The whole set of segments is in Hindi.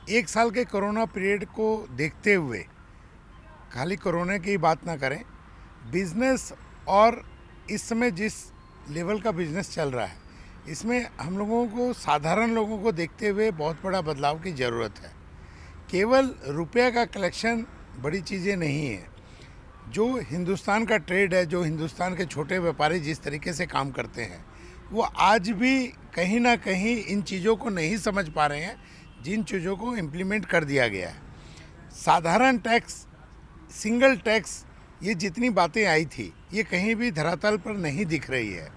एक साल के कोरोना पीरियड को देखते हुए खाली कोरोना की बात ना करें, बिजनेस और इस समय जिस लेवल का बिजनेस चल रहा है, इसमें हम लोगों को, साधारण लोगों को देखते हुए बहुत बड़ा बदलाव की ज़रूरत है। केवल रुपये का कलेक्शन बड़ी चीज़ें नहीं है। जो हिंदुस्तान का ट्रेड है, जो हिंदुस्तान के छोटे व्यापारी जिस तरीके से काम करते हैं, वो आज भी कहीं ना कहीं इन चीज़ों को नहीं समझ पा रहे हैं जिन चीज़ों को इम्प्लीमेंट कर दिया गया है। साधारण टैक्स, सिंगल टैक्स, ये जितनी बातें आई थी, ये कहीं भी धरातल पर नहीं दिख रही है।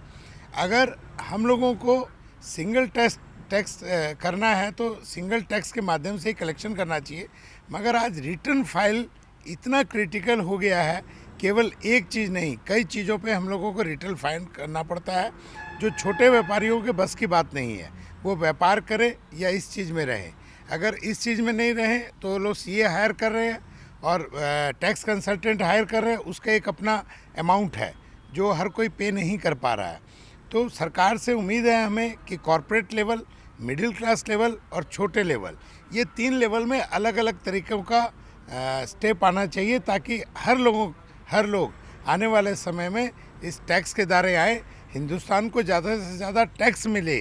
अगर हम लोगों को सिंगल टैक्स करना है तो सिंगल टैक्स के माध्यम से ही कलेक्शन करना चाहिए, मगर आज रिटर्न फाइल इतना क्रिटिकल हो गया है, केवल एक चीज़ नहीं, कई चीज़ों पे हम लोगों को रिटर्न फाइन करना पड़ता है, जो छोटे व्यापारियों के बस की बात नहीं है। वो व्यापार करे या इस चीज़ में रहे। अगर इस चीज़ में नहीं रहे तो लोग सीए हायर कर रहे हैं और टैक्स कंसल्टेंट हायर कर रहे हैं, उसका एक अपना अमाउंट है जो हर कोई पे नहीं कर पा रहा है। तो सरकार से उम्मीद है हमें कि corporate level, middle class level और छोटे लेवल, ये 3 लेवल में अलग अलग तरीक़ों का स्टेप आना चाहिए, ताकि हर लोग आने वाले समय में इस टैक्स के दायरे आए, हिंदुस्तान को ज़्यादा से ज़्यादा टैक्स मिले,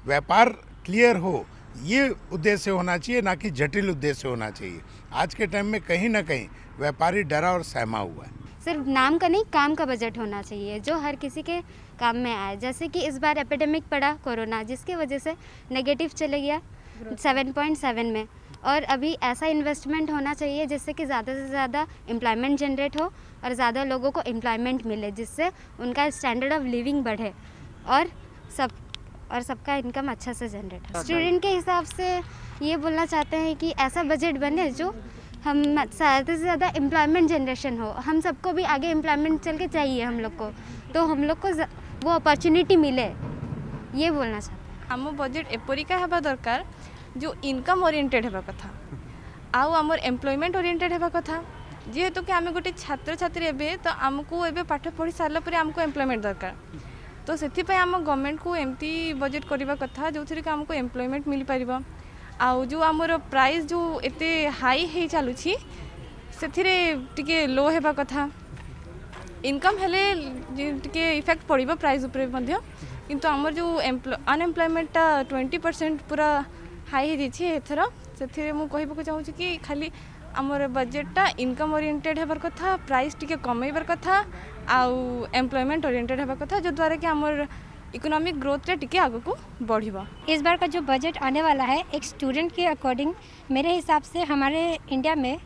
व्यापार क्लियर हो। ये उद्देश्य होना चाहिए, ना कि जटिल उद्देश्य होना चाहिए। आज के टाइम में कहीं ना कहीं व्यापारी डरा और सहमा हुआ है। सिर्फ नाम का नहीं, काम का बजट होना चाहिए जो हर किसी के काम में आए। जैसे कि इस बार एपिडेमिक पड़ा कोरोना, जिसकी वजह से नेगेटिव चले गया 7.7 में, और अभी ऐसा इन्वेस्टमेंट होना चाहिए जिससे कि ज़्यादा से ज़्यादा एम्प्लॉयमेंट जनरेट हो और ज़्यादा लोगों को एम्प्लॉयमेंट मिले, जिससे उनका स्टैंडर्ड ऑफ लिविंग बढ़े और सबका इनकम अच्छा से जनरेट हो। स्टूडेंट के हिसाब से ये बोलना चाहते हैं कि ऐसा बजट बने जो हम ज़्यादा से ज़्यादा एम्प्लॉयमेंट जनरेशन हो। हम सबको भी आगे एम्प्लॉयमेंट चल के चाहिए हम लोग को, तो हम लोग को वो अपॉर्चुनिटी मिले, ये बोलना चाहते हैं। आम बजेट एपरिका हेबा दरकार जो इनकम ओरिएंटेड हेबा कथा, आउ आमर एम्प्लॉयमेंट ओरिएंटेड हेबा कथा। जेहेतु कि आम गोटे छात्र छात्री एबे, तो आमको एबे पाठ पढ़ी सारा पर आमको एम्प्लॉयमेंट दरकार, तो से आम गवर्नमेंट को एमती बजेट करवा कथा जो थी आमको एम्प्लॉयमेंट मिल पार। आउ जो आमर प्राइस जो एते हाई है चलुछि से लो हेबा कथा। इनकम हेले टिके इफेक्ट पड़िबो प्राइस ऊपर मध्य, किंतु आमर जो अनएम्प्लॉयमेंटा 20% पूरा हाई हो जाइए एथर। से मुझे कहवाक चाहूँ कि खाली आमर बजेटा इनकम ओरिएंटेड हेबार कथा, प्राइस टिके कमेबार कथा, आउ एम्प्लॉयमेंट ओरिएंटेड हेबार कथा, जो द्वारा कि आमर इकोनॉमिक ग्रोथ रे टिके आगे को बढ़िबा। इस बार का जो बजट आने वाला है, एक स्टूडेंट के अकॉर्डिंग मेरे हिसाब से हमारे इंडिया में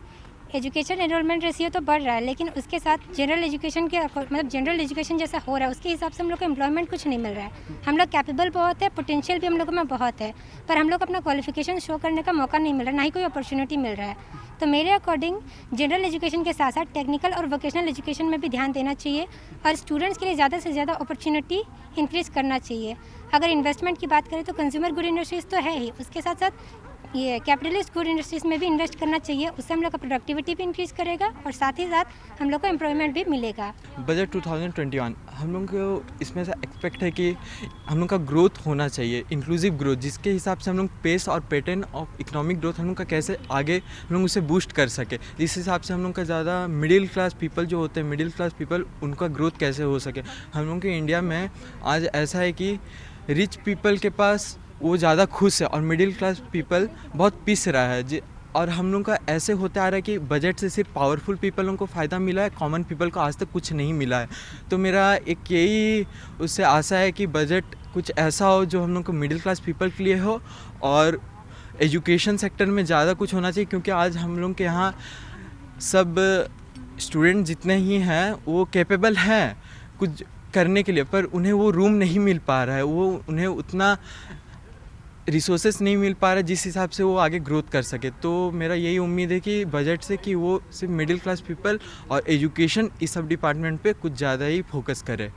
एजुकेशन एनरोलमेंट रेशियो तो बढ़ रहा है, लेकिन उसके साथ जनरल एजुकेशन के मतलब जनरल एजुकेशन जैसा हो रहा है, उसके हिसाब से हम लोग को एम्प्लॉयमेंट कुछ नहीं मिल रहा है। हम लोग कैपेबल बहुत है, पोटेंशियल भी हम लोगों में बहुत है, पर हम लोग अपना क्वालिफिकेशन शो करने का मौका नहीं मिल रहा, ना ही कोई अपॉर्चुनिटी मिल रहा है। तो मेरे अकॉर्डिंग जनरल एजुकेशन के साथ साथ टेक्निकल और वोकेशनल एजुकेशन में भी ध्यान देना चाहिए और स्टूडेंट्स के लिए ज़्यादा से ज़्यादा अपॉर्चुनिटी इंक्रीज़ करना चाहिए। अगर इन्वेस्टमेंट की बात करें तो कंज्यूमर गुड इंडस्ट्रीज़ तो है ही, उसके साथ साथ ये कैपिटलिस्ट गुड इंडस्ट्रीज़ में भी इन्वेस्ट करना चाहिए। उससे हम लोग का प्रोडक्टिविटी भी इंक्रीज़ करेगा और साथ ही साथ हम लोग को एम्प्लॉयमेंट भी मिलेगा। बजट 2021 हम लोग को इसमें से एक्सपेक्ट है कि हम लोग का ग्रोथ होना चाहिए, इंक्लूसिव ग्रोथ, जिसके हिसाब से हम लोग पेस और पैटर्न ऑफ इकोनॉमिक ग्रोथ हम लोग का कैसे आगे हम लोग उसे बूस्ट कर सके। जिस हिसाब से हम लोग का ज़्यादा मिडिल क्लास पीपल जो होते हैं, मिडिल क्लास पीपल उनका ग्रोथ कैसे हो सके। हम लोग के इंडिया में आज ऐसा है कि रिच पीपल के पास वो ज़्यादा खुश है और मिडिल क्लास पीपल बहुत पिस रहा है। और हम लोग का ऐसे होता आ रहा है कि बजट से सिर्फ पावरफुल पीपलों को फ़ायदा मिला है, कॉमन पीपल को आज तक कुछ नहीं मिला है। तो मेरा एक यही उससे आशा है कि बजट कुछ ऐसा हो जो हम लोग को मिडिल क्लास पीपल के लिए हो और एजुकेशन सेक्टर में ज़्यादा कुछ होना चाहिए, क्योंकि आज हम लोग के यहाँ सब स्टूडेंट जितने ही हैं वो कैपेबल हैं कुछ करने के लिए, पर उन्हें वो रूम नहीं मिल पा रहा है, वो उन्हें उतना रिसोर्सेस नहीं मिल पा रहा है जिस हिसाब से वो आगे ग्रोथ कर सके। तो मेरा यही उम्मीद है कि बजट से कि वो सिर्फ मिडिल क्लास पीपल और एजुकेशन इस सब डिपार्टमेंट पे कुछ ज़्यादा ही फोकस करे।